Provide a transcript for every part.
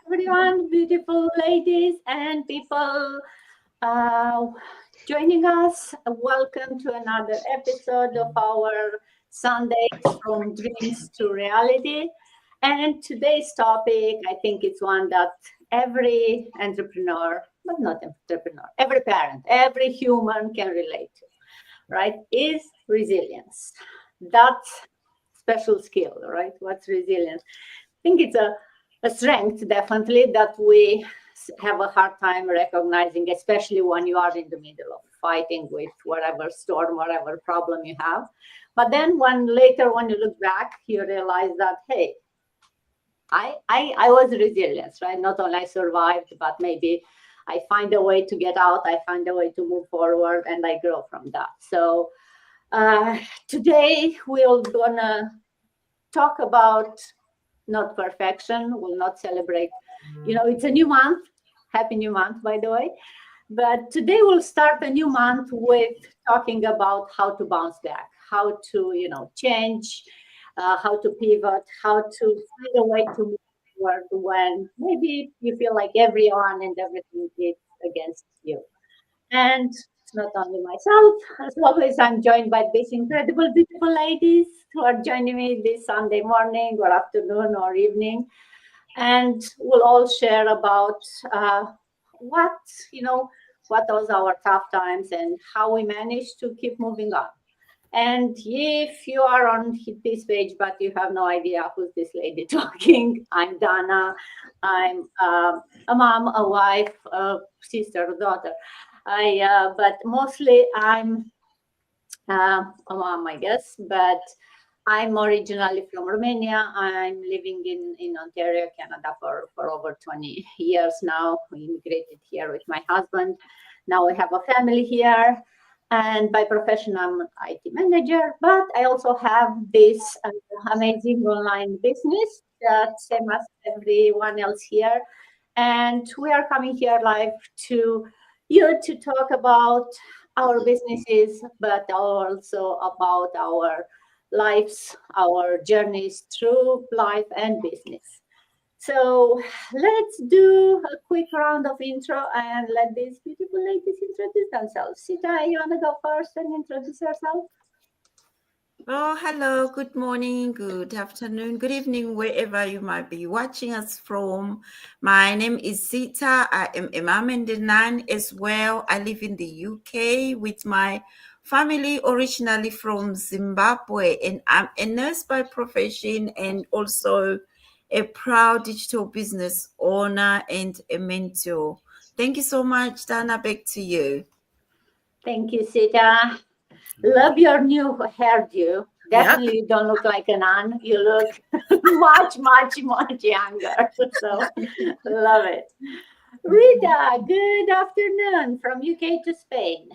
everyone, beautiful ladies and people uh, joining us. Welcome to another episode of our Sundays from Dreams to Reality. And today's topic, I think it's one that every entrepreneur, but not entrepreneur, every parent, every human can relate to, right? Is resilience. That special skill, right? What's resilience? I think it's a strength, definitely, that we have a hard time recognizing, especially when you are in the middle of fighting with whatever storm, whatever problem you have. But then when later, when you look back, you realize that, hey, I was resilient, right? Not only I survived, but maybe I find a way to get out, I find a way to move forward, and I grow from that. So uh, today we're gonna talk about not perfection. We'll not celebrate. It's a new month. Happy new month, by the way. But today we'll start a new month with talking about how to bounce back, how to, change, how to pivot, how to find a way to move forward when maybe you feel like everyone and everything is against you. And it's not only myself, as always, I'm joined by these incredible, beautiful ladies who are joining me this Sunday morning or afternoon or evening. And we'll all share about what, you know, what was our tough times and how we managed to keep moving on. And if you are on this page, but you have no idea who's this lady talking, I'm Dana. I'm a mom, a wife, a sister, a daughter. But mostly I'm a mom, I guess. But I'm originally from Romania. I'm living in Ontario, Canada for over 20 years now. We immigrated here with my husband. Now we have a family here. And by profession, I'm an IT manager, but I also have this amazing online business that same as everyone else here. And we are coming here live to to talk about our businesses, but also about our lives, our journeys through life and business. So let's do a quick round of intro and let these beautiful ladies introduce themselves. Sita, you want to go first and introduce yourself? Oh, hello, good morning, good afternoon, good evening, wherever you might be watching us from. My name is Sita. I am a mom and a nan as well. I live in the UK with my family, originally from Zimbabwe, and I'm a nurse by profession and also a proud digital business owner and a mentor. Thank you so much, Dana. Back to you. Thank you, Sita. Love your new hairdo. Yeah. Definitely you don't look like an aunt. You look much, much, much younger. So love it. Rita, good afternoon from UK to Spain.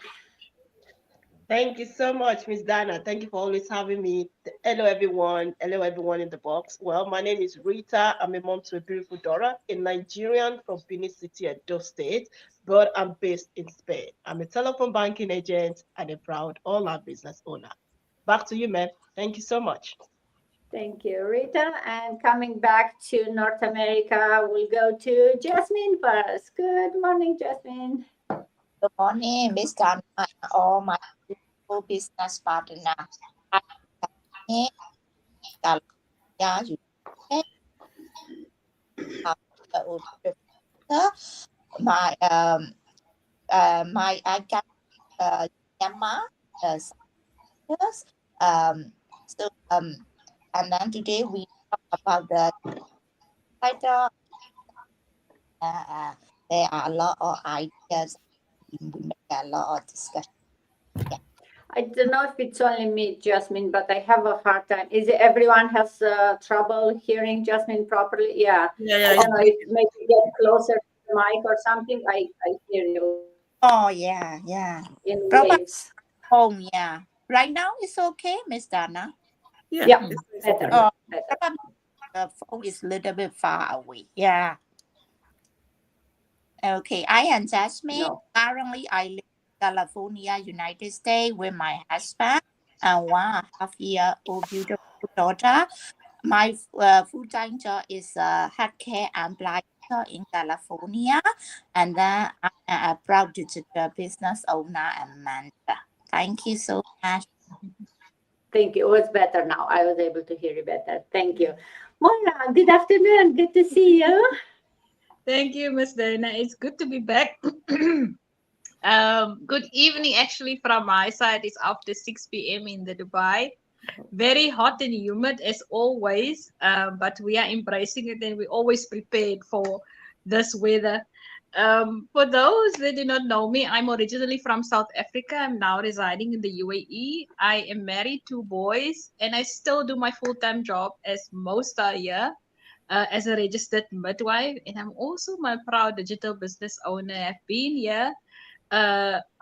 Thank you so much, Miss Dana. Thank you for always having me. Hello, everyone. Hello, everyone in the box. Well, my name is Rita. I'm a mom to a beautiful daughter, a Nigerian from Benin City, Edo State, but I'm based in Spain. I'm a telephone banking agent and a proud online business owner. Back to you, ma'am. Thank you so much. Thank you, Rita. And coming back to North America, we'll go to Jasmine first. Good morning, Jasmine. Good morning, Miss Dana, and all my beautiful business partner. I am Galaya United, my my I got Yama yes. Um so and then today we talk about the title. Uh, there are a lot of ideas. We make a lot of discussion. Yeah. I don't know if it's only me, Jasmine, but I have a hard time. Is it everyone has trouble hearing Jasmine properly? Yeah. I Yeah. don't know if maybe get closer to the mic or something. I hear you Oh yeah. in Probably waves. home, yeah. Right now it's okay, Miss Dana. Yeah. Yeah, It's better, okay. Oh, better. probably the phone is a little bit far away. Yeah. Okay. I am Jasmine. No. Currently, I live in California, United States, with my husband and 1.5-year-old beautiful daughter. My full-time job is healthcare and blind in California, and then I'm a proud digital business owner and mentor. Thank you so much. Thank you. It was better now. I was able to hear you better. Thank you. Moira, good afternoon. Good to see you. Thank you, Miss Dana. It's good to be back. Good evening, actually, from my side. It's after 6 p.m. in the Dubai. Very hot and humid as always, but we are embracing it and we're always prepared for this weather. For those that do not know me, I'm originally from South Africa. I'm now residing in the UAE. I am married, 2 boys, and I still do my full-time job as most are here. As a registered midwife, and I'm also my proud digital business owner. I've been here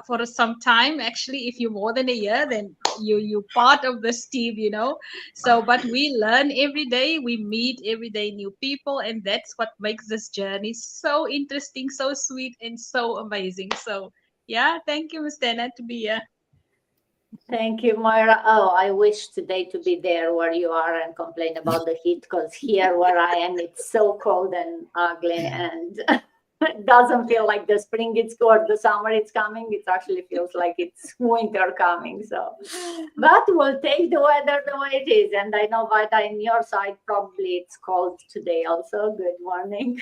for some time. Actually, if you're more than a year, then you're part of this team, you know. So, but we learn every day, we meet every day new people, and that's what makes this journey so interesting, so sweet, and so amazing. So, yeah, thank you, Ms. Dana, to be here. Thank you, Moira. Oh, I wish today to be there where you are and complain about the heat, because here where I am, it's so cold and ugly, and it doesn't feel like the spring it's good, the summer it's coming. It actually feels like it's winter coming. So, but we'll take the weather the way it is. And I know, Vita, in your side, probably it's cold today also. Good morning.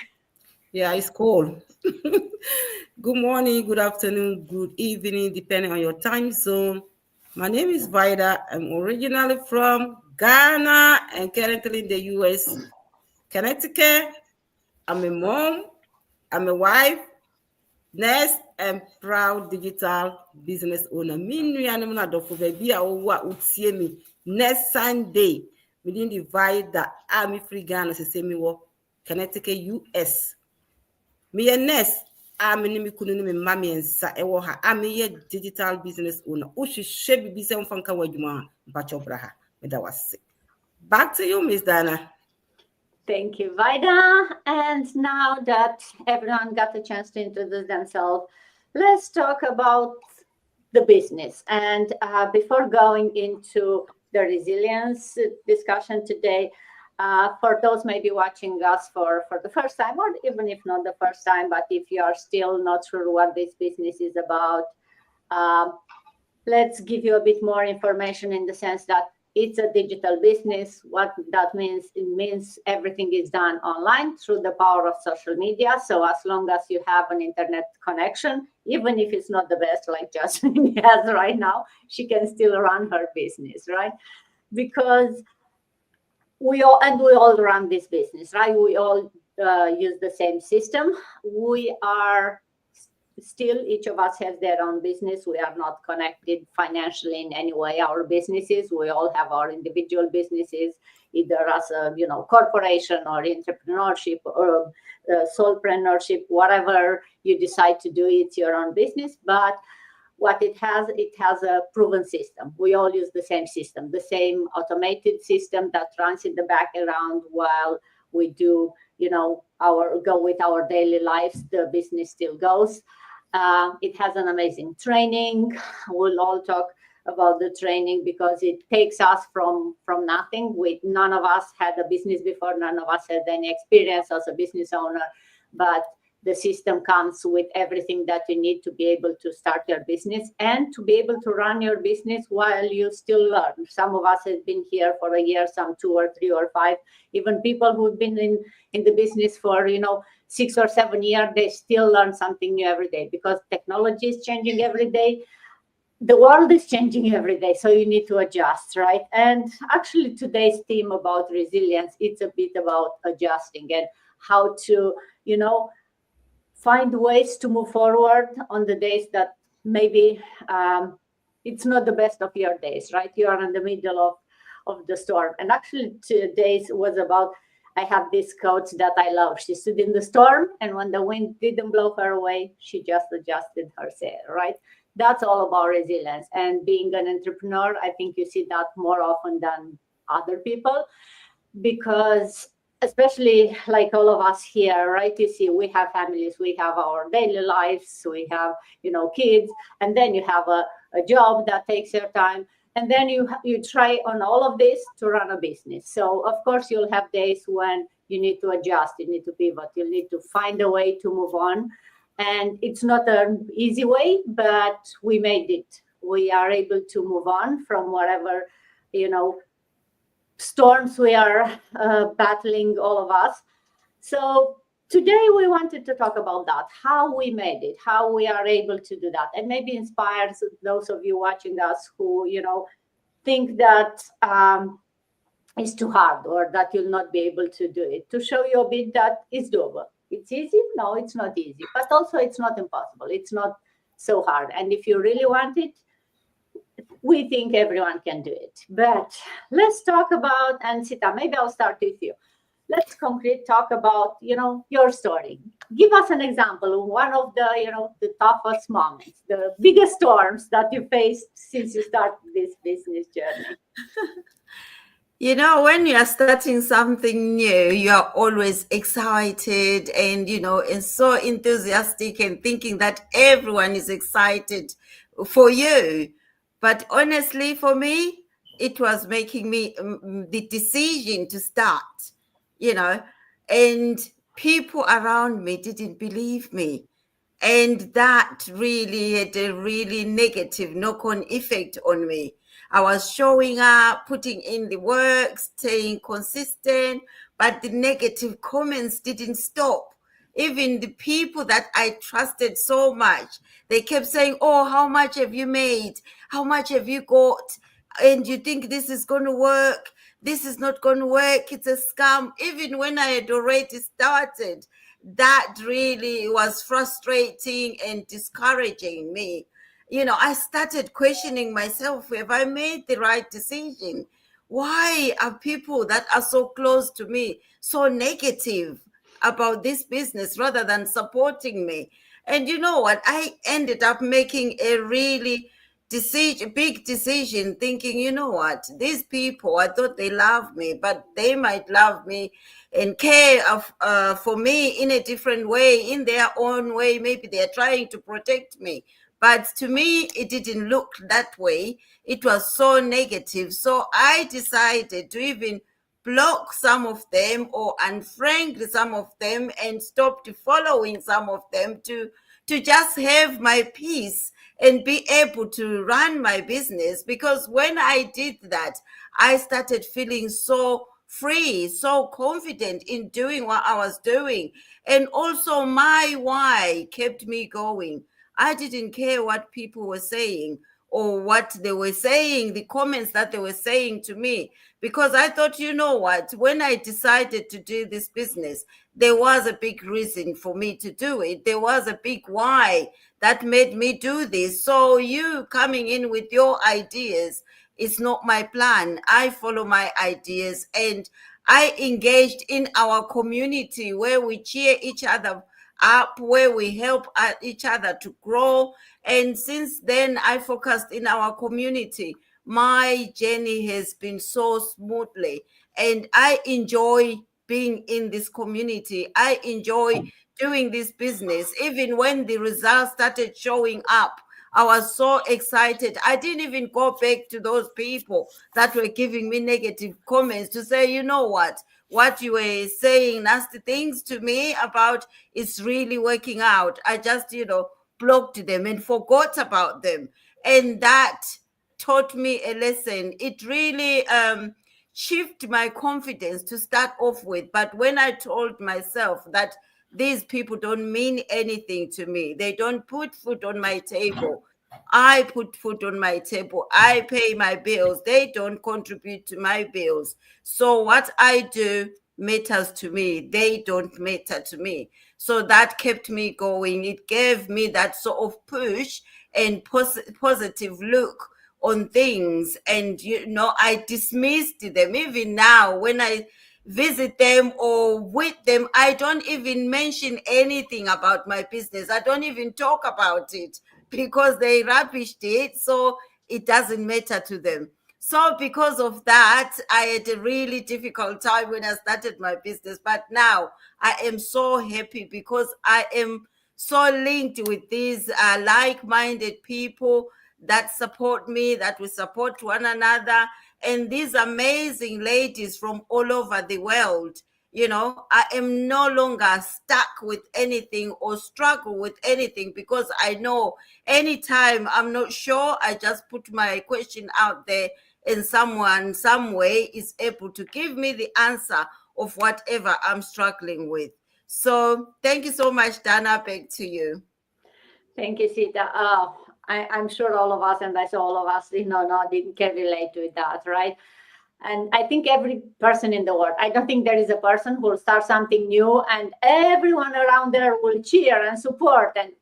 Yeah, it's cold. Good morning, good afternoon, good evening, depending on your time zone. My name is Vida. I'm originally from Ghana and currently in the US, Connecticut. I'm a mom, I'm a wife, nurse, and proud digital business owner. Next Sunday, we didn't divide the Army Free Ghana, Connecticut, US. Me a nurse. I'm a mommy and sa I'm a digital business owner. Ushi shebi bise mfanka wajuma bacho braha. That was it. Back to you, Miss Dana. Thank you, Vida. And now that everyone got a chance to introduce themselves, let's talk about the business. And before going into the resilience discussion today, for those maybe watching us for the first time, or even if not the first time, but if you are still not sure what this business is about, let's give you a bit more information in the sense that it's a digital business. What that means, it means everything is done online through the power of social media. So as long as you have an internet connection, even if it's not the best, like Jasmine has right now, she can still run her business, right? Because we all run this business, right? We all use the same system. We are still, each of us has their own business. We are not connected financially in any way. Our businesses, we all have our individual businesses, either as a corporation or entrepreneurship or soulpreneurship, whatever you decide to do, it's your own business. But what it has a proven system. We all use the same system, the same automated system that runs in the background while we do, go with our daily lives. The business still goes. It has an amazing training. We'll all talk about the training because it takes us from nothing. None of us had a business before. None of us had any experience as a business owner, but the system comes with everything that you need to be able to start your business and to be able to run your business while you still learn. Some of us have been here for a year, some 2 or 3 or 5. Even people who've been in the business for 6 or 7 years, they still learn something new every day because technology is changing every day. The world is changing every day, so you need to adjust, right? And actually today's theme about resilience, it's a bit about adjusting and how to, find ways to move forward on the days that maybe it's not the best of your days, right? You are in the middle of the storm. And actually today's was about, I have this coach that I love. She stood in the storm, and when the wind didn't blow her away, she just adjusted her sail, right? That's all about resilience. And being an entrepreneur, I think you see that more often than other people, because especially like all of us here, right? You see, we have families, we have our daily lives, we have, kids, and then you have a job that takes your time. And then you try on all of this to run a business. So of course you'll have days when you need to adjust, you need to pivot, you need to find a way to move on. And it's not an easy way, but we made it. We are able to move on from whatever, storms we are battling, all of us. So today we wanted to talk about that, how we made it, how we are able to do that, and maybe inspires those of you watching us who, think that it's too hard or that you'll not be able to do it, to show you a bit that it's doable. It's easy? No, it's not easy, but also it's not impossible. It's not so hard. And if you really want it, we think everyone can do it. But let's talk about, and Sita, maybe I'll start with you. Let's talk about, your story. Give us an example of one of the toughest moments, the biggest storms that you faced since you started this business journey. When you are starting something new, you are always excited and, and so enthusiastic and thinking that everyone is excited for you. But honestly, for me, it was making me the decision to start, and people around me didn't believe me. And that really had a really negative knock-on effect on me. I was showing up, putting in the work, staying consistent, but the negative comments didn't stop. Even the people that I trusted so much, they kept saying, oh, how much have you made? How much have you got? And you think this is going to work? This is not going to work. It's a scam. Even when I had already started, that really was frustrating and discouraging me. I started questioning myself, have I made the right decision? Why are people that are so close to me so negative about this business rather than supporting me? And you know what? I ended up making a really big decision, thinking, you know what? These people, I thought they loved me, but they might love me and care for me in a different way, in their own way. Maybe they're trying to protect me. But to me, it didn't look that way. It was so negative. So I decided to even block some of them or unfriend some of them and stopped following some of them to just have my peace and be able to run my business. Because when I did that, I started feeling so free, so confident in doing what I was doing. And also my why kept me going. I didn't care what people were saying or what they were saying, the comments that they were saying to me, because I thought, you know what, when I decided to do this business, there was a big reason for me to do it. There was a big why that made me do this. So you coming in with your ideas is not my plan. I follow my ideas, and I engaged in our community where we cheer each other up, where we help each other to grow. And since then, I focused in our community. My journey has been so smoothly, and I enjoy being in this community. I enjoy doing this business. Even when the results started showing up, I was so excited. I didn't even go back to those people that were giving me negative comments to say, you know what you were saying nasty things to me about is really working out. I just, blocked them and forgot about them. And that taught me a lesson. It really shifted my confidence to start off with. But when I told myself that these people don't mean anything to me, they don't put food on my table, I put food on my table, I pay my bills, they don't contribute to my bills. So what I do matters to me, they don't matter to me. So that kept me going. It gave me that sort of push and positive look on things. And, I dismissed them. Even now, when I visit them or with them, I don't even mention anything about my business. I don't even talk about it because they rubbished it. So it doesn't matter to them. So because of that, I had a really difficult time when I started my business. But now I am so happy because I am so linked with these like-minded people that support me, that we support one another. And these amazing ladies from all over the world. I am no longer stuck with anything or struggle with anything, because I know anytime I'm not sure, I just put my question out there and someone, some way is able to give me the answer of whatever I'm struggling with. So thank you so much, Dana. Back to you. Thank you, Sita. I'm sure all of us, and that's all of us, nodding, can relate to that, right? And I think every person in the world, I don't think there is a person who will start something new and everyone around there will cheer and support. And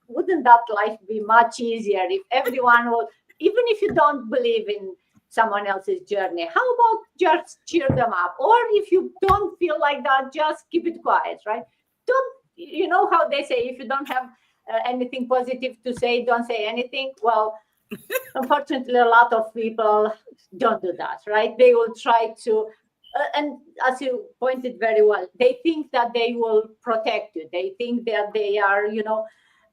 wouldn't that life be much easier if everyone will, even if you don't believe in someone else's journey, how about just cheer them up? Or if you don't feel like that, just keep it quiet, right? Don't, you know how they say, if you don't have anything positive to say, don't say anything. Well, unfortunately, a lot of people don't do that, right? They will try to, and as you pointed very well, they think that they will protect you. They think that they are,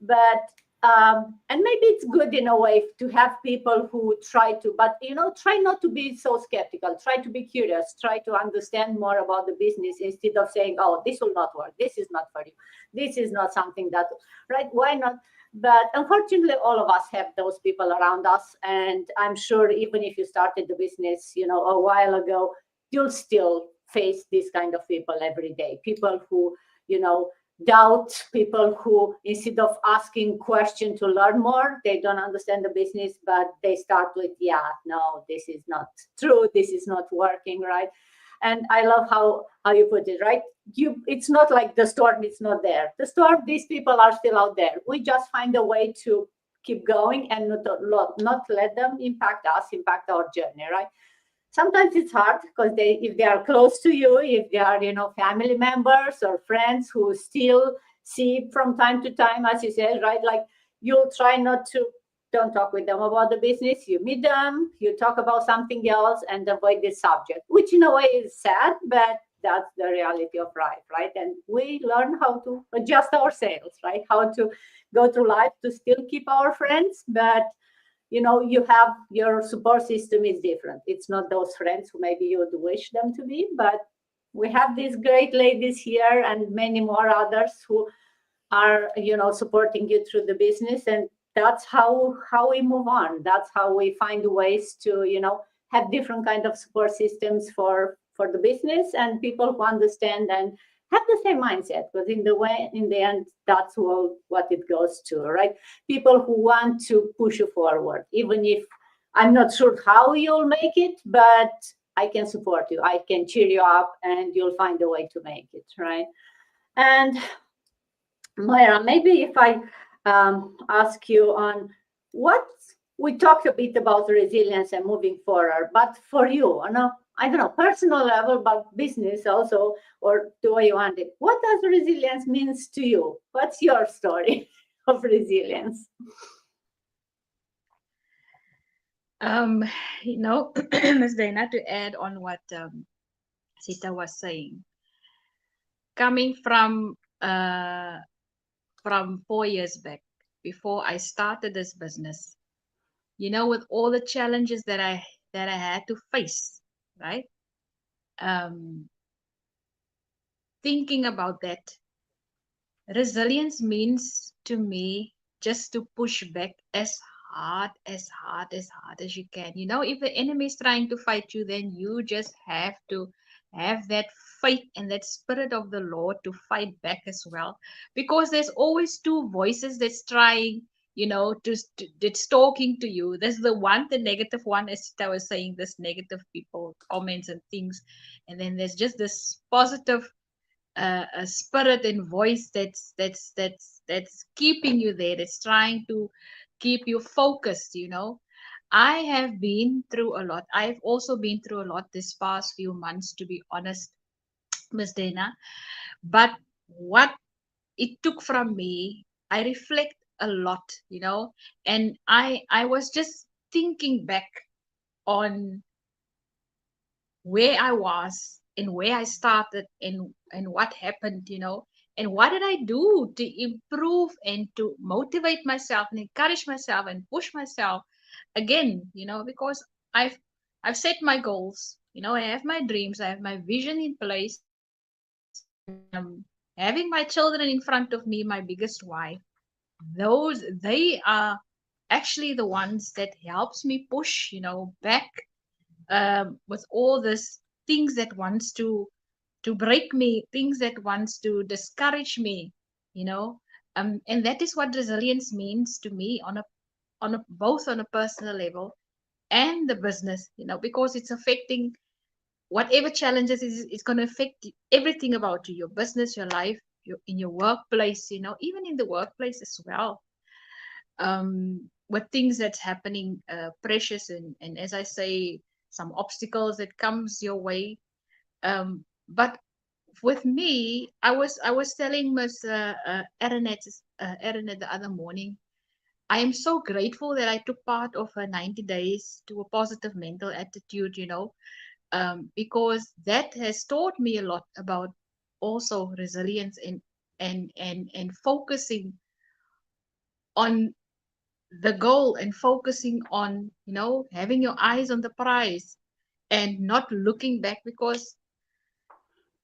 but and maybe it's good in a way to have people who try to, but try not to be so skeptical. Try to be curious. Try to understand more about the business instead of saying, "Oh, this will not work. This is not for you. This is not something that," right? Why not? But unfortunately, all of us have those people around us. And I'm sure even if you started the business, a while ago, you'll still face these kind of people every day. People who, doubt, people who, instead of asking question to learn more, they don't understand the business, but they start with, yeah, no, this is not true. This is not working, right? And I love how you put it, right? It's not like the storm is not there. The storm, these people are still out there. We just find a way to keep going and not let them impact us, impact our journey, right? Sometimes it's hard because if they are close to you, if they are, family members or friends who still see from time to time, as you said, right? Like, you'll try not to, don't talk with them about the business. You meet them, you talk about something else and avoid this subject, which in a way is sad, but that's the reality of life, right? And we learn how to adjust ourselves, right? How to go through life to still keep our friends, but you have your support system is different. It's not those friends who maybe you would wish them to be, but we have these great ladies here and many more others who are, supporting you through the business. And that's how we move on. That's how we find ways to, have different kind of support systems for the business and people who understand and have the same mindset, because in the end, that's what it goes to, right? People who want to push you forward, even if I'm not sure how you'll make it, but I can support you. I can cheer you up and you'll find a way to make it, right? And Moira, maybe if I ask you on what we talked a bit about resilience and moving forward, but for you, I don't know, personal level, but business also, or the way you want it, what does resilience means to you? What's your story of resilience? Ms. Dana, to add on what Sita was saying, coming from 4 years back, before I started this business, with all the challenges that I had to face, right? Thinking about that, resilience means to me just to push back as hard as you can. If the enemy is trying to fight you, then you just have to have that faith and that spirit of the Lord to fight back as well, because there's always two voices that's trying, that's talking to you. There's the negative one, as I was saying, this negative people comments and things, and then there's just this positive a spirit and voice that's keeping you there, that's trying to keep you focused. I have been through a lot. I've also been through a lot this past few months, to be honest, Miss Dana. But what it took from me, I reflect a lot, and I was just thinking back on where I was and where I started and what happened, and what did I do to improve and to motivate myself and encourage myself and push myself again, because I've set my goals, I have my dreams, I have my vision in place, having my children in front of me, my biggest wife, they are actually the ones that helps me push, back with all this things that wants to break me, things that wants to discourage me, and that is what resilience means to me on a both on a personal level and the business, because it's affecting whatever challenges is going to affect everything about you, your business, your life, in your workplace, even in the workplace as well. With things that's happening, precious, and as I say, some obstacles that comes your way. But with me, I was telling Miss Erenet the other morning, I am so grateful that I took part of a 90 days to a positive mental attitude, because that has taught me a lot about also resilience and focusing on the goal and focusing on having your eyes on the prize and not looking back, because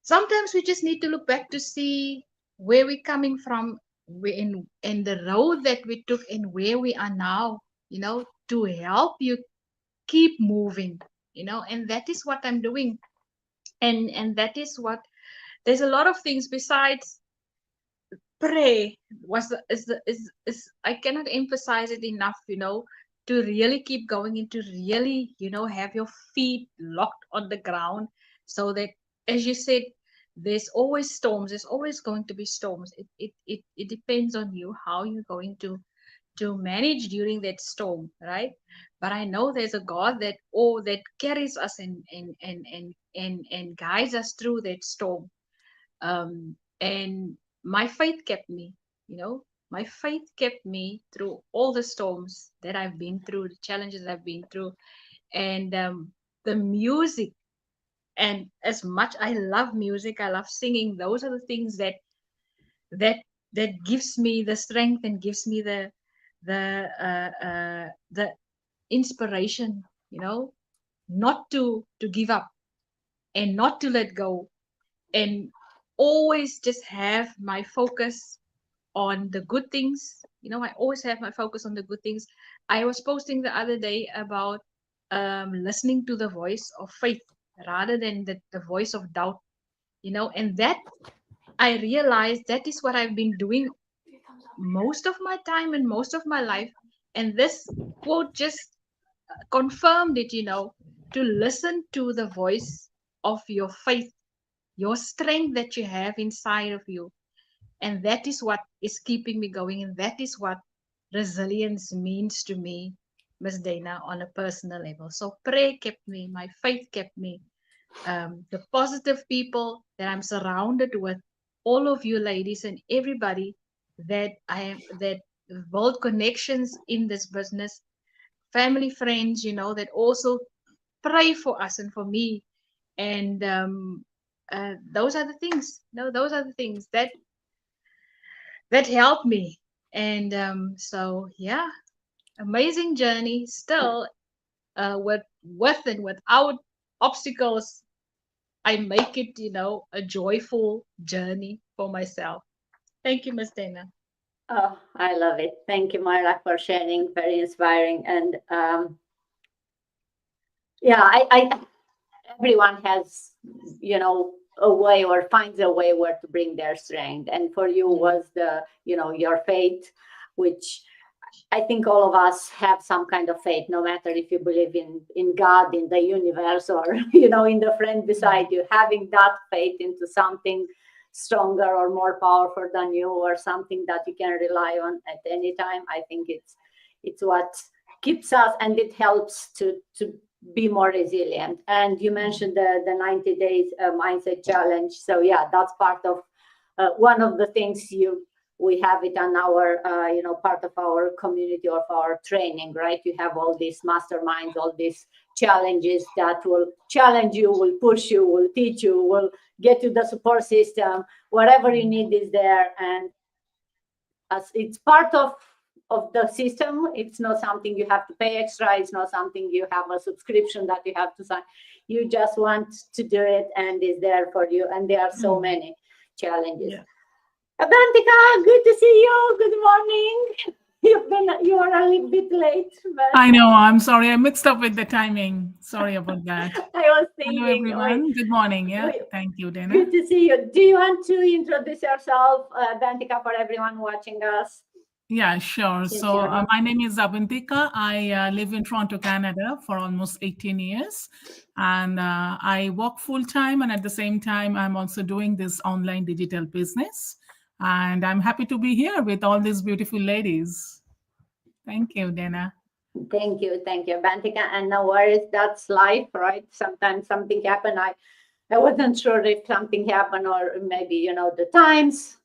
sometimes we just need to look back to see where we're coming from, and the road that we took and where we are now, to help you keep moving, and that is what I'm doing. And that is what, there's a lot of things besides pray was the- is I cannot emphasize it enough, to really keep going and to really, have your feet locked on the ground, so that, as you said, there's always storms, there's always going to be storms. It depends on you how you're going to manage during that storm, right? But I know there's a God that carries us and guides us through that storm. And my faith kept me, my faith kept me through all the storms that I've been through, the challenges I've been through. And the music, and as much I love music, I love singing, those are the things that that gives me the strength and gives me the inspiration, not to give up and not to let go, and always just have my focus on the good things. I always have my focus on the good things. I was posting the other day about listening to the voice of faith rather than the voice of doubt, and that I realized that is what I've been doing most of my time and most of my life. And this quote just confirmed it, to listen to the voice of your faith, your strength that you have inside of you. And that is what is keeping me going. And that is what resilience means to me, Miss Dana, on a personal level. So prayer kept me, my faith kept me, the positive people that I'm surrounded with, all of you ladies and everybody that build connections in this business, family, friends, that also pray for us and for me. And those are the things, those are the things that help me. And so yeah, amazing journey still, with and without obstacles. I make it, a joyful journey for myself. Thank you, Miss Dana. Oh, I love it. Thank you, Myra, for sharing. Very inspiring. And yeah, I everyone has, a way or finds a way where to bring their strength. And for you was your faith, which I think all of us have some kind of faith, no matter if you believe in God, in the universe, or in the friend beside you. Having that faith into something stronger or more powerful than you, or something that you can rely on at any time, I think it's what keeps us, and it helps to be more resilient. And you mentioned the 90 days mindset challenge. So yeah, that's part of one of the things we have it on our part of our community of our training, right? You have all these masterminds, all these challenges that will challenge you, will push you, will teach you, will get you the support system. Whatever you need is there, and as it's part of the system. It's not something you have to pay extra. It's not something you have a subscription that you have to sign. You just want to do it, and it's there for you. And there are so many. challenges. Yeah. Abantika, good to see you. Good morning. You are a little bit late, but I know. I'm sorry. I mixed up with the timing. Sorry about that. I was Hello, thinking, everyone. Good morning. Yeah. wait, Thank you, Dana. good to see you. Do you want to introduce yourself, Abantika, for everyone watching us? Yeah, sure. Since So you're not- my name is Abantika. I live in Toronto, Canada for almost 18 years. And I work full time. And at the same time, I'm also doing this online digital business. And I'm happy to be here with all these beautiful ladies. Thank you, Dana. Thank you, Abantika. And no worries, that's life, right? Sometimes something happened. I wasn't sure if something happened or maybe the times,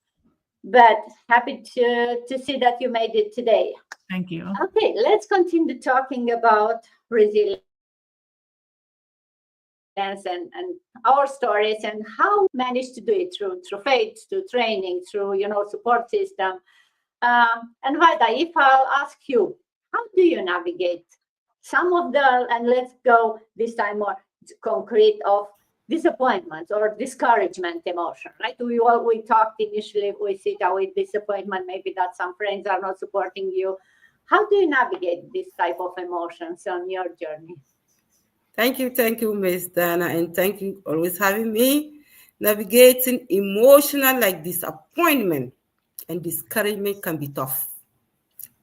but happy to see that you made it today. Thank you. Okay, let's continue talking about resilience and our stories and how we managed to do it through faith, through training, through support system. And Vaida, if I'll ask you, how do you navigate some of the, and let's go this time more concrete, of disappointments or discouragement emotion, right? We talked initially with Sita with disappointment, maybe that some friends are not supporting you. How do you navigate this type of emotions on your journey? Thank you, Miss Dana, and thank you always having me. Navigating emotional like disappointment and discouragement can be tough,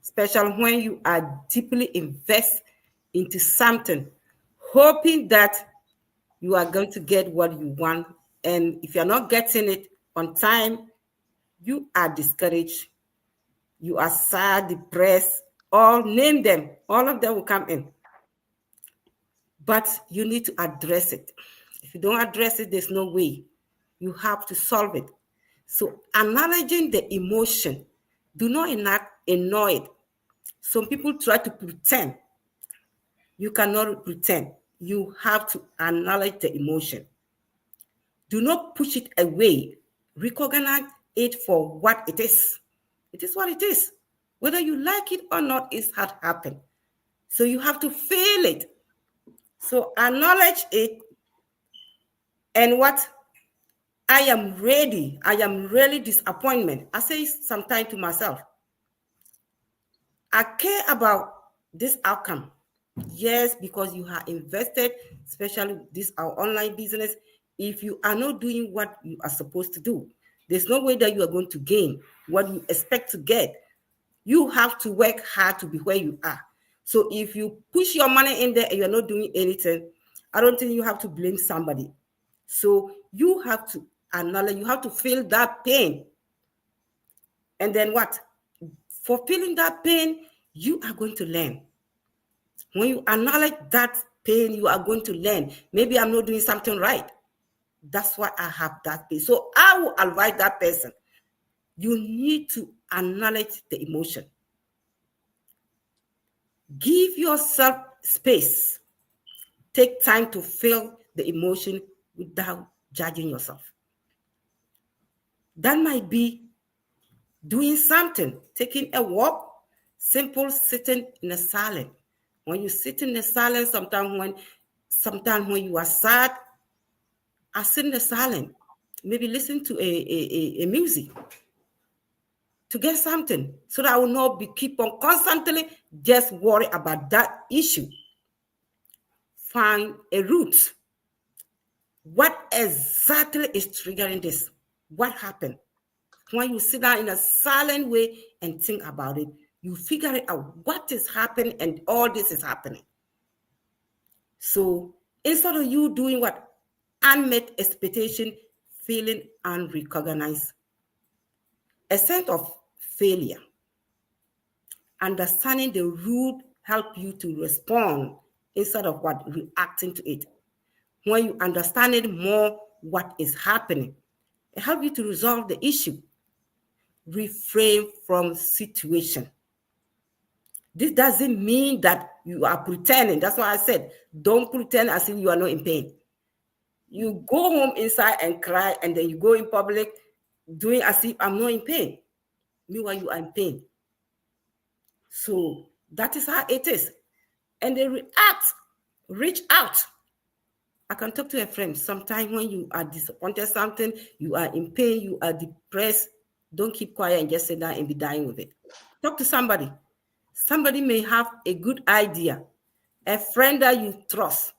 especially when you are deeply invested into something, hoping that you are going to get what you want. And if you're not getting it on time, you are discouraged, you are sad, depressed, all name them, all of them will come in. But you need to address it. If you don't address it, there's no way. You have to solve it. So acknowledging the emotion, do not ignore it. Some people try to pretend. You cannot pretend. You have to acknowledge the emotion. Do not push it away. Recognize it for what it is. It is what it is. Whether you like it or not, it has happened. So you have to feel it. So acknowledge it. And what? I am ready. I am really disappointment. I say sometimes to myself, I care about this outcome. Yes, because you have invested, especially this our online business. If you are not doing what you are supposed to do, there's no way that you are going to gain what you expect to get. You have to work hard to be where you are. So if you push your money in there and you're not doing anything, I don't think you have to blame somebody. So you have to acknowledge, you have to feel that pain. And then what? For feeling that pain, you are going to learn. When you acknowledge that pain, you are going to learn. Maybe I'm not doing something right. That's why I have that pain. So I will advise that person. You need to acknowledge the emotion. Give yourself space. Take time to feel the emotion without judging yourself. That might be doing something, taking a walk, simple sitting in a silence. When you sit in the silence, sometimes when you are sad, I sit in the silence, maybe listen to a music to get something so that I will not keep on constantly just worry about that issue. Find a root. What exactly is triggering this? What happened? When you sit down in a silent way and think about it, you figure it out what is happening, and all this is happening. So instead of you doing what? Unmet expectation, feeling unrecognized, a sense of failure. Understanding the root help you to respond instead of what? Reacting to it. When you understand it more, what is happening, it helps you to resolve the issue. Refrain from situation. This doesn't mean that you are pretending. That's why I said, don't pretend as if you are not in pain. You go home inside and cry, and then you go in public doing as if I'm not in pain. Meanwhile, you are in pain. So that is how it is. And they react, reach out. I can talk to a friend. Sometimes when you are disappointed, something, you are in pain, you are depressed, don't keep quiet and just sit down and be dying with it. Talk to somebody. Somebody may have a good idea, a friend that you trust,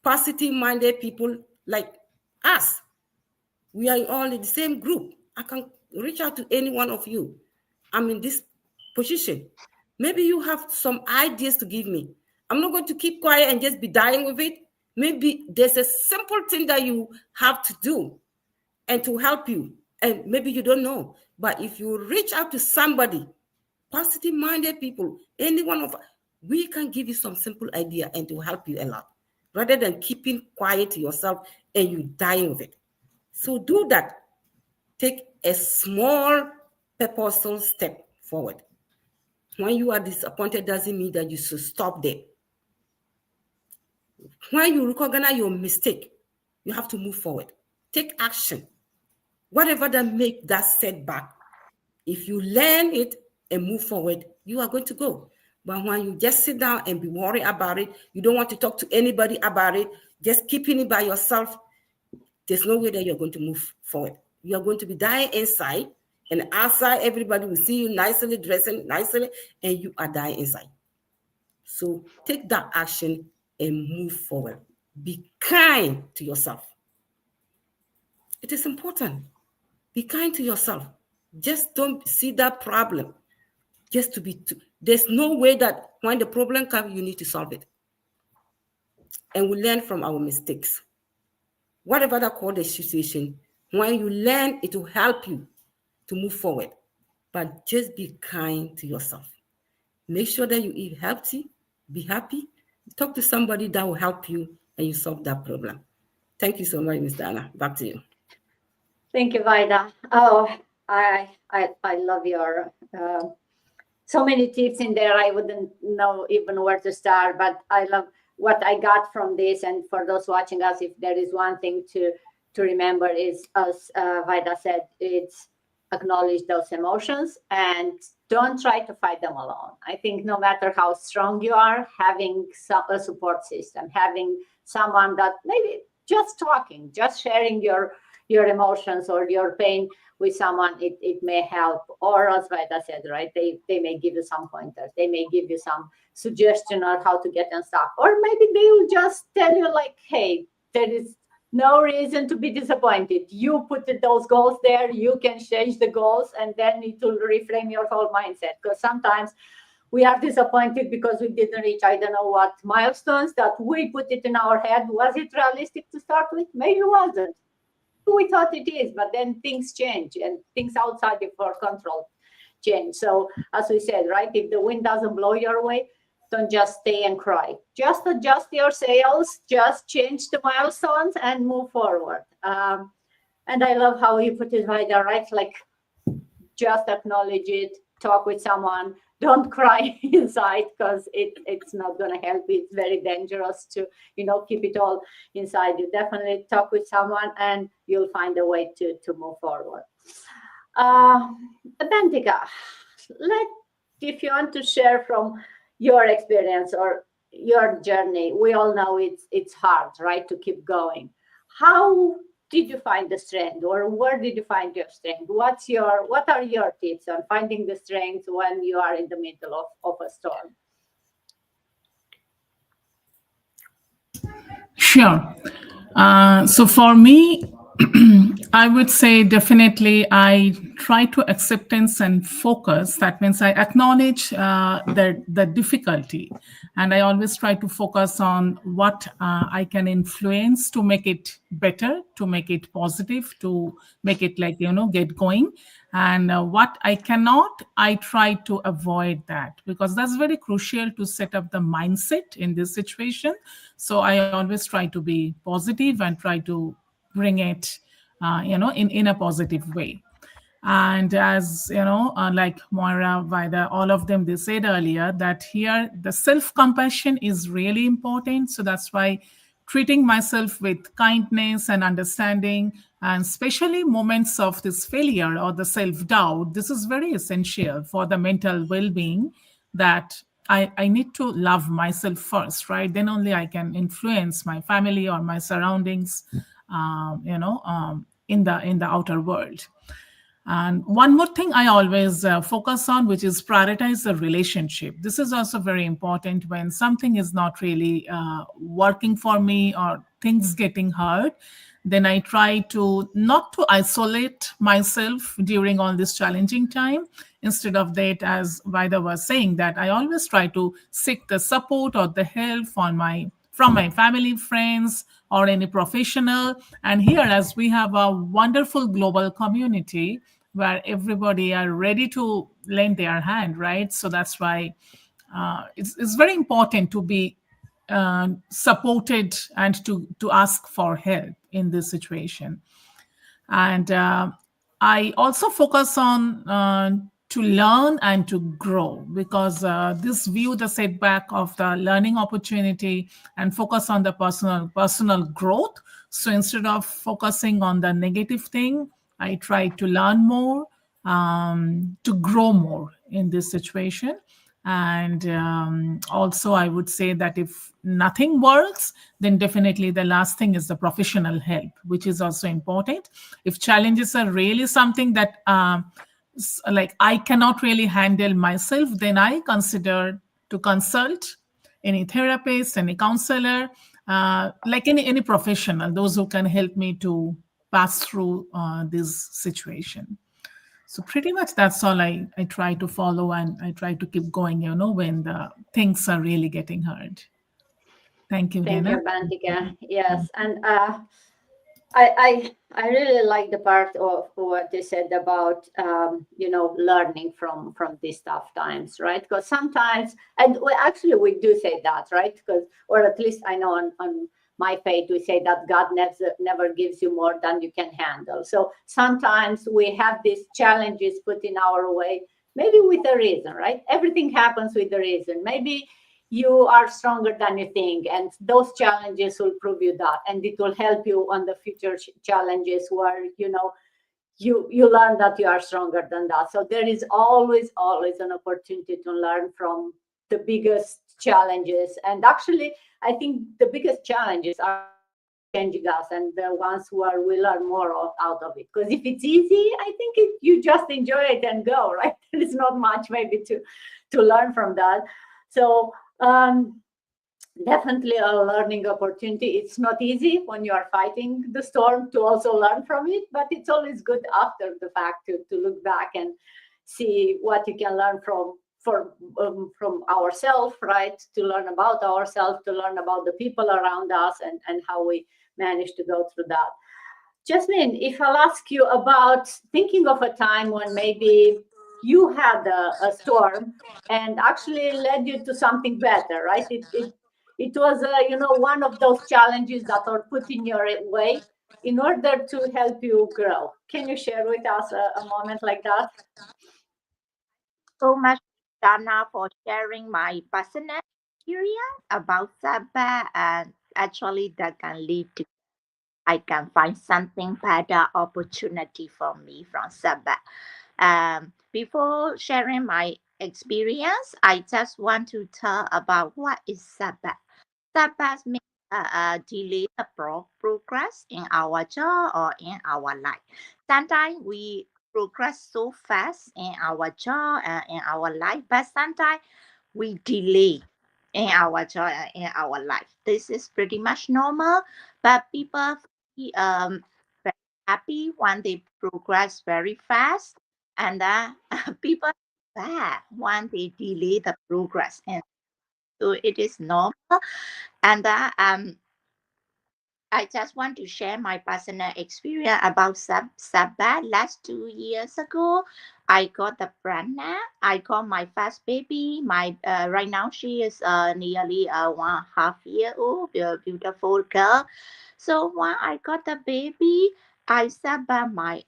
positive-minded people like us. We are all in the same group. I can reach out to any one of you. I'm in this position. Maybe you have some ideas to give me. I'm not going to keep quiet and just be dying with it. Maybe there's a simple thing that you have to do and to help you. And maybe you don't know. But if you reach out to somebody, positive-minded people, any one of us, we can give you some simple idea and to help you a lot, rather than keeping quiet to yourself and you dying with it. So do that. Take a small, purposeful step forward. When you are disappointed, doesn't mean that you should stop there. When you recognize your mistake, you have to move forward. Take action. Whatever that make that setback, if you learn it and move forward, you are going to go. But when you just sit down and be worried about it, you don't want to talk to anybody about it, just keeping it by yourself, there's no way that you're going to move forward. You are going to be dying inside, and outside everybody will see you nicely, dressing nicely, and you are dying inside. So take that action and move forward. Be kind to yourself. It is important. Be kind to yourself. Just don't see that problem. Just to be, there's no way that when the problem comes, you need to solve it. And we learn from our mistakes. Whatever that called the situation, when you learn, it will help you to move forward. But just be kind to yourself. Make sure that you eat healthy, be happy, talk to somebody that will help you, and you solve that problem. Thank you so much, Ms. Dana. Back to you. Thank you, Vida. Oh, I love your so many tips in there. I wouldn't know even where to start, but I love what I got from this. And for those watching us, if there is one thing to remember is, as Vida said, it's acknowledge those emotions and don't try to fight them alone. I think no matter how strong you are, having a support system, having someone that maybe just talking, just sharing your emotions or your pain with someone, it may help. Or as Vida said, right, they may give you some pointers, they may give you some suggestion on how to get unstuck, or maybe they will just tell you like, hey, there is no reason to be disappointed. You put those goals there, you can change the goals, and then it will reframe your whole mindset. Because sometimes we are disappointed because we didn't reach, I don't know what milestones that we put it in our head. Was it realistic to start with? Maybe it wasn't. We thought it is, but then things change and things outside of our control change. So as we said, right, if the wind doesn't blow your way, don't just stay and cry. Just adjust your sails, just change the milestones and move forward. And I love how you put it, Vida, right? Like, just acknowledge it, talk with someone, don't cry inside, because it's not going to help. It's very dangerous to, keep it all inside. You definitely talk with someone and you'll find a way to move forward. Bentika, if you want to share from your experience or your journey, we all know it's hard, right, to keep going. How did you find the strength, or where did you find your strength? What are your tips on finding the strength when you are in the middle of a storm? Sure. So for me, I would say definitely I try to acceptance and focus. That means I acknowledge the difficulty, and I always try to focus on what I can influence to make it better, to make it positive, to make it get going. And what I cannot, I try to avoid that, because that's very crucial to set up the mindset in this situation. So I always try to be positive and try to bring it, in a positive way. And as like Moira, Vida, all of them, they said earlier that here the self-compassion is really important. So that's why treating myself with kindness and understanding, and especially moments of this failure or the self-doubt, this is very essential for the mental well-being, that I need to love myself first, right? Then only I can influence my family or my surroundings, in the outer world. And one more thing I always focus on, which is prioritize the relationship. This is also very important when something is not really working for me or things getting hard. Then I try to not to isolate myself during all this challenging time. Instead of that, as Vaida was saying, that I always try to seek the support or the help from my family, friends, or any professional. And here, as we have a wonderful global community where everybody are ready to lend their hand, right? So that's why it's very important to be supported and to ask for help in this situation. And I also focus on to learn and to grow, because this view the setback of the learning opportunity and focus on the personal growth. So instead of focusing on the negative thing, I try to learn more, to grow more in this situation. And also, I would say that if nothing works, then definitely the last thing is the professional help, which is also important. If challenges are really something that like I cannot really handle myself, then I consider to consult any therapist, any counselor, like any professional, those who can help me to pass through this situation. So pretty much that's all I try to follow, and I try to keep going, when the things are really getting hard. Thank you, Thank Hannah. you, Bantika. Yes, and I really like the part of what you said about learning from these tough times, right? Because sometimes, and we do say that, right? Because, or at least I know on my faith we say that God never gives you more than you can handle. So sometimes we have these challenges put in our way, maybe with a reason, right? Everything happens with a reason. Maybe you are stronger than you think, and those challenges will prove you that, and it will help you on the future challenges where you learn that you are stronger than that. So there is always an opportunity to learn from the biggest challenges. And actually, I think the biggest challenges are changing us, and the ones where we learn more out of it. Because if it's easy, I think you just enjoy it and go, right? There is not much maybe to learn from that. So definitely a learning opportunity. It's not easy when you are fighting the storm to also learn from it, but it's always good after the fact to look back and see what you can learn from ourselves, right? To learn about ourselves, to learn about the people around us, and how we manage to go through that. Jasmine, if I'll ask you about thinking of a time when maybe you had a storm and actually led you to something better, right? It was one of those challenges that are put in your way in order to help you grow. Can you share with us a moment like that? So much, Dana, for sharing my personal experience about setback, and actually that can lead to I can find something better opportunity for me from setback. Before sharing my experience, I just want to tell about what is setback. Setbacks mean delay the progress in our job or in our life. Sometimes we progress so fast in our job and in our life, but sometimes we delay in our job and in our life. This is pretty much normal, but people very happy when they progress very fast, and people bad when they delay the progress, and so it is normal. And I just want to share my personal experience about setback. Last 2 years ago, I got the pregnant. I got my first baby. My right now she is nearly 1.5 year old, a beautiful girl. So when I got the baby, I set back my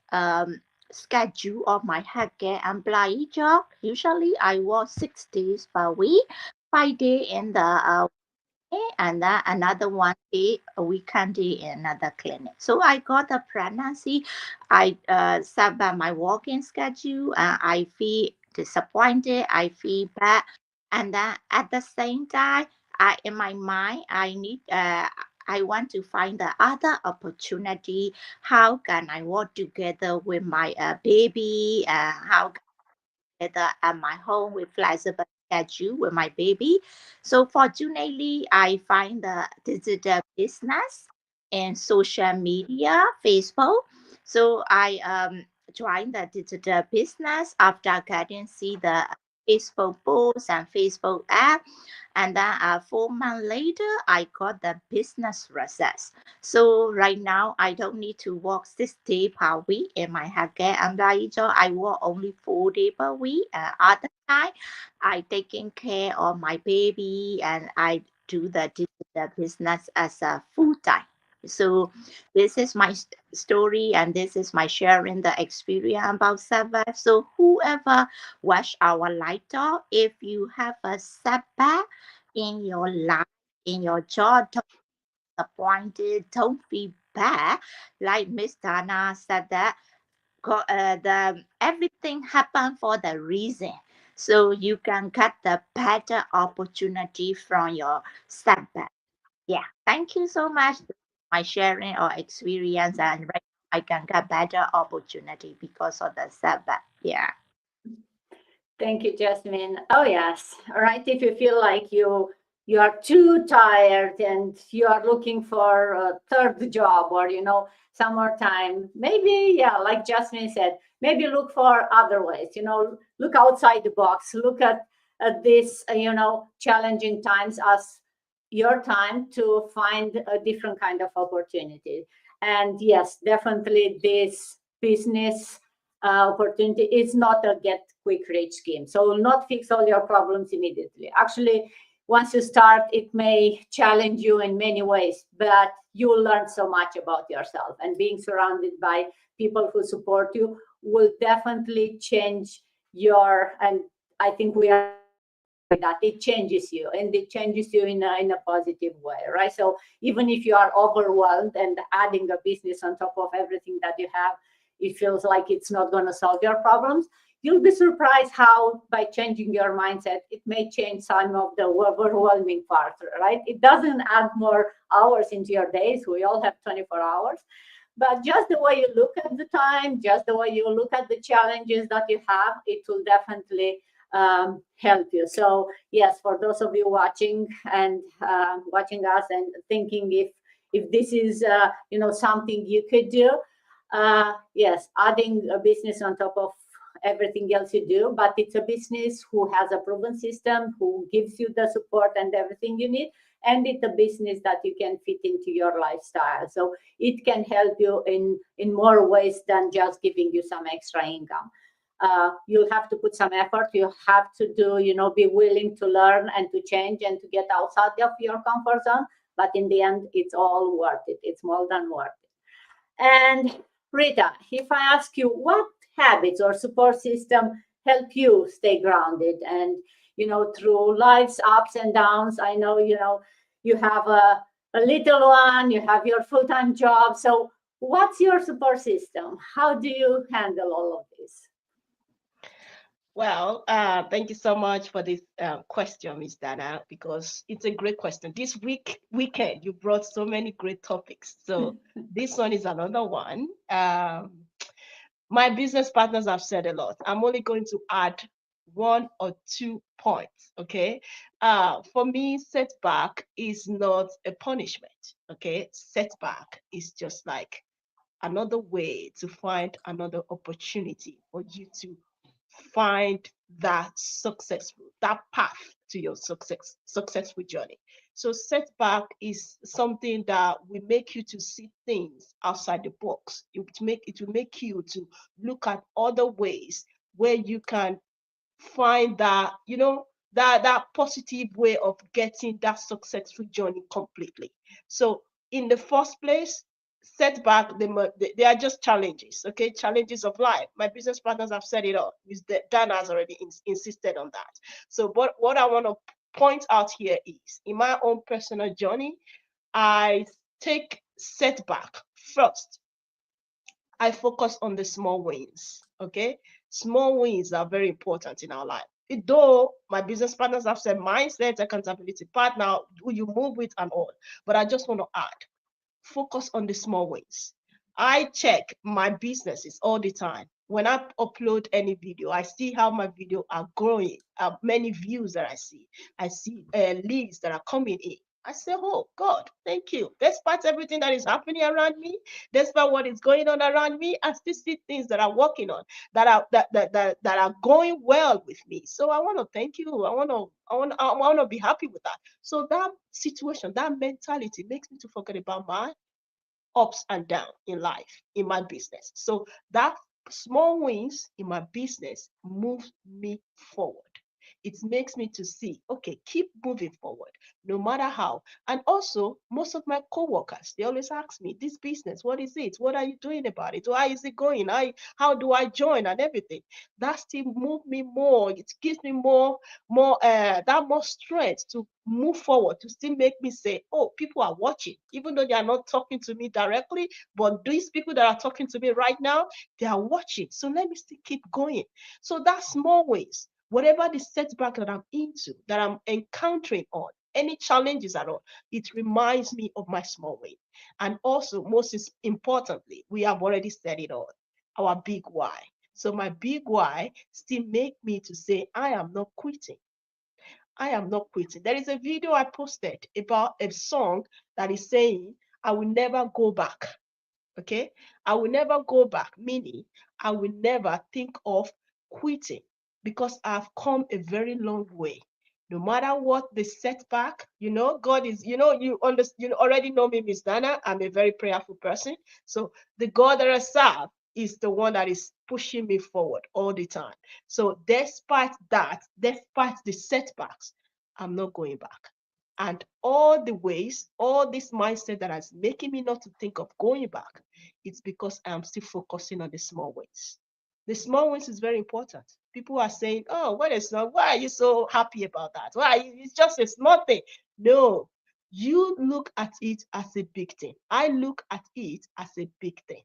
schedule of my healthcare employee job. Usually I work 6 days per week, 5 days in the and then another 1 day a weekend day in another clinic. So I got a pregnancy. I set by my walking schedule. I feel disappointed. I feel bad. And then at the same time, in my mind, I want to find the other opportunity. How can I work together with my baby? How together at my home with flexible schedule with my baby. So fortunately, I find the digital business and social media, Facebook. So I joined the digital business after getting see the Facebook posts and Facebook app. And then 4 months later, I got the business success. So right now, I don't need to work 6 days per week in my healthcare employee job. I work only 4 days per week. Other time, I taking care of my baby and I do the digital business as a full time. So this is my story and this is my sharing the experience about setback. So whoever watch our light talk, if you have a setback in your life, in your job, disappointed, don't feel bad. Like Miss Dana said that everything happened for the reason. So you can get the better opportunity from your setback. Yeah. Thank you so much for my sharing or experience and right now I can get better opportunity because of the setback. Yeah. Thank you, Jasmine. Oh yes, all right. If you feel like you are too tired and you are looking for a third job or some more time, maybe like Jasmine said, maybe look for other ways. Look outside the box. Look at this challenging times as your time to find a different kind of opportunity. And yes, definitely this business opportunity is not a get quick rich scheme. So will not fix all your problems immediately. Actually, once you start, it may challenge you in many ways, but you will learn so much about yourself. And being surrounded by people who support you will definitely change and I think we are that it changes you and it changes you in a positive way, right? So even if you are overwhelmed and adding a business on top of everything that you have, it feels like it's not going to solve your problems. You'll be surprised how by changing your mindset, it may change some of the overwhelming part, right? It doesn't add more hours into your days. We all have 24 hours. But just the way you look at the time, just the way you look at the challenges that you have, it will definitely help you. So yes, for those of you watching and watching us and thinking if this is something you could do, yes, adding a business on top of everything else you do, but it's a business who has a proven system, who gives you the support and everything you need, and it's a business that you can fit into your lifestyle. So it can help you in more ways than just giving you some extra income. You'll have to put some effort. You have to be willing to learn and to change and to get outside of your comfort zone. But in the end, it's all worth it. It's more than worth it. And Rita, if I ask you, what habits or support system help you stay grounded and through life's ups and downs? I know you have a little one, you have your full-time job. So what's your support system? How do you handle all of this? Well, thank you so much for this question, Ms. Dana, because it's a great question. This weekend, you brought so many great topics. So this one is another one. My business partners have said a lot. I'm only going to add 1 or 2 points, okay? For me, setback is not a punishment, okay? Setback is just like another way to find another opportunity for you to find that path to your successful journey. So setback is something that will make you to see things outside the box. It will make you to look at other ways where you can find that that positive way of getting that successful journey completely. So in the first place, setback, they are just challenges, okay? Challenges of life. My business partners have said it all. Dan has already insisted on that. So what I want to point out here is, in my own personal journey, I take setback first. I focus on the small wins, okay? Small wins are very important in our life. though my business partners have said mindset, accountability partner, who you move with and all, but I just want to add, focus on the small wins. I check my businesses all the time. When I upload any video, I see how my video are growing, many views that I see leads that are coming in. I say, oh God, thank you. Despite everything that is happening around me, despite what is going on around me, I still see things that I'm working on that are going well with me. So I want to thank you. I want to be happy with that. So that situation, that mentality makes me to forget about my ups and downs in life, in my business. So that small wins in my business move me forward. It makes me to see, okay, keep moving forward, no matter how. And also, most of my coworkers, they always ask me, this business, what is it? What are you doing about it? Why is it going? How do I join and everything? That still move me more. It gives me more strength to move forward, to still make me say, oh, people are watching, even though they are not talking to me directly, but these people that are talking to me right now, they are watching. So let me still keep going. So that's small ways. Whatever the setback that I'm into, that I'm encountering on, any challenges at all, it reminds me of my small win. And also, most importantly, we have already said it all, our big why. So my big why still make me to say, I am not quitting. I am not quitting. There is a video I posted about a song that is saying, I will never go back. Okay? I will never go back, meaning I will never think of quitting because I've come a very long way. No matter what the setback, God is, you already know me, Miss Dana. I'm a very prayerful person. So the God that I serve is the one that is pushing me forward all the time. So despite the setbacks, I'm not going back. And all the ways, all this mindset that is making me not to think of going back, it's because I'm still focusing on the small wins. The small wins is very important. People are saying, oh, why are you so happy about that? It's just a small thing. No, you look at it as a big thing. I look at it as a big thing.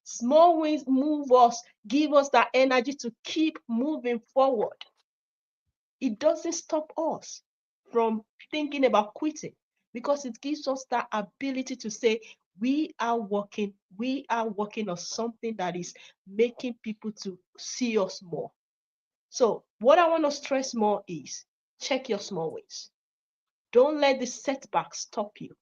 Small wins move us, give us that energy to keep moving forward. It doesn't stop us from thinking about quitting because it gives us that ability to say, we are working on something that is making people to see us more. So what I want to stress more is check your small wins. Don't let the setbacks stop you.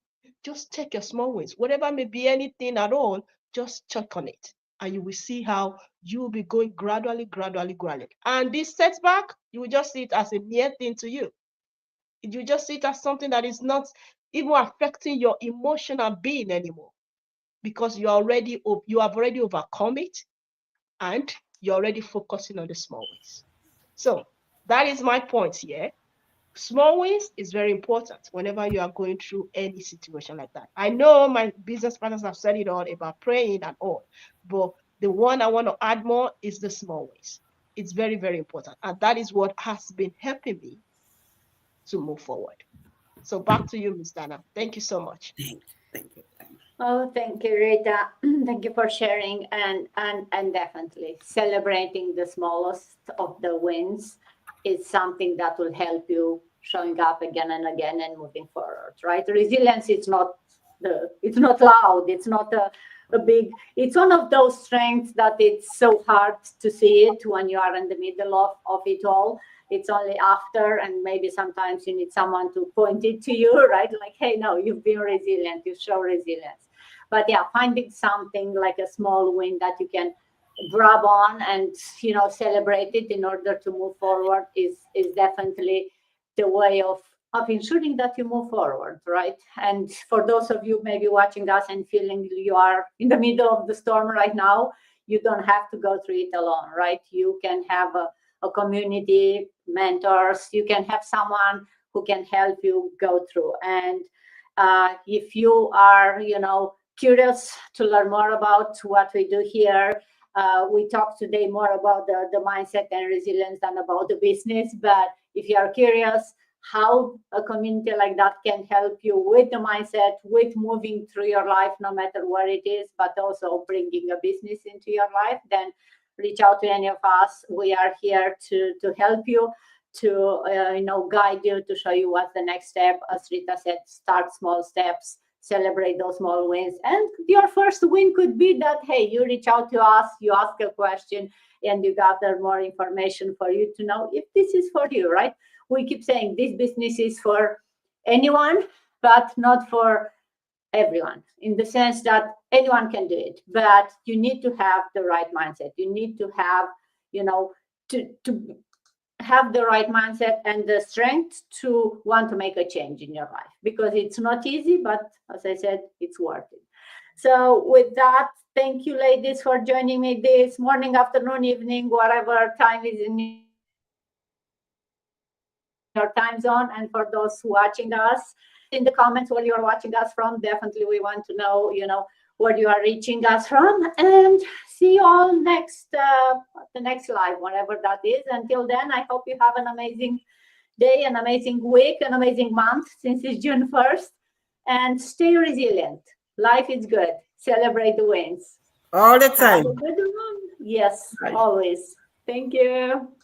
Just check your small wins. Whatever may be anything at all, just check on it. And you will see how you will be going gradually. And this setback, you will just see it as a mere thing to you. You just see it as something that is not even affecting your emotional being anymore because you have already overcome it and you're already focusing on the small wins. So that is my point here. Small wins is very important whenever you are going through any situation like that. I know my business partners have said it all about praying and all, but the one I want to add more is the small wins. It's very, very important. And that is what has been helping me to move forward. So back to you, Ms. Dana. Thank you so much. Thank you. Oh, thank you, Rita. Thank you for sharing and definitely celebrating the smallest of the wins is something that will help you showing up again and again and moving forward, right? Resilience is it's not loud. It's not a big, it's one of those strengths that it's so hard to see it when you are in the middle of it all. It's only after, and maybe sometimes you need someone to point it to you, right? Like, hey, no, you've been resilient, you show resilience. But yeah, finding something like a small win that you can grab on and celebrate it in order to move forward is definitely the way of ensuring that you move forward, right? And for those of you maybe watching us and feeling you are in the middle of the storm right now, you don't have to go through it alone, right? You can have a community, mentors, you can have someone who can help you go through. And if you are curious to learn more about what we do here, we talked today more about the mindset and resilience than about the business. But if you are curious how a community like that can help you with the mindset, with moving through your life, no matter where it is, but also bringing a business into your life, then reach out to any of us. We are here to help you, to guide you, to show you what's the next step. As Rita said, start small steps, celebrate those small wins. And your first win could be that, hey, you reach out to us, you ask a question, and you gather more information for you to know if this is for you, right? We keep saying this business is for anyone, but not for everyone, in the sense that anyone can do it, but you need to have the right mindset. You need to have, to have the right mindset and the strength to want to make a change in your life, because it's not easy, but as I said, it's worth it. So with that, thank you, ladies, for joining me this morning, afternoon, evening, whatever time is in your time zone. And for those watching us in the comments where you're watching us from, definitely we want to know, where you are reaching us from. And see you all the next live, whatever that is. Until then, I hope you have an amazing day, an amazing week, an amazing month, since it's June 1st. And stay resilient. Life is good. Celebrate the wins. All the Have time. a good one. Yes, Right. always. Thank you.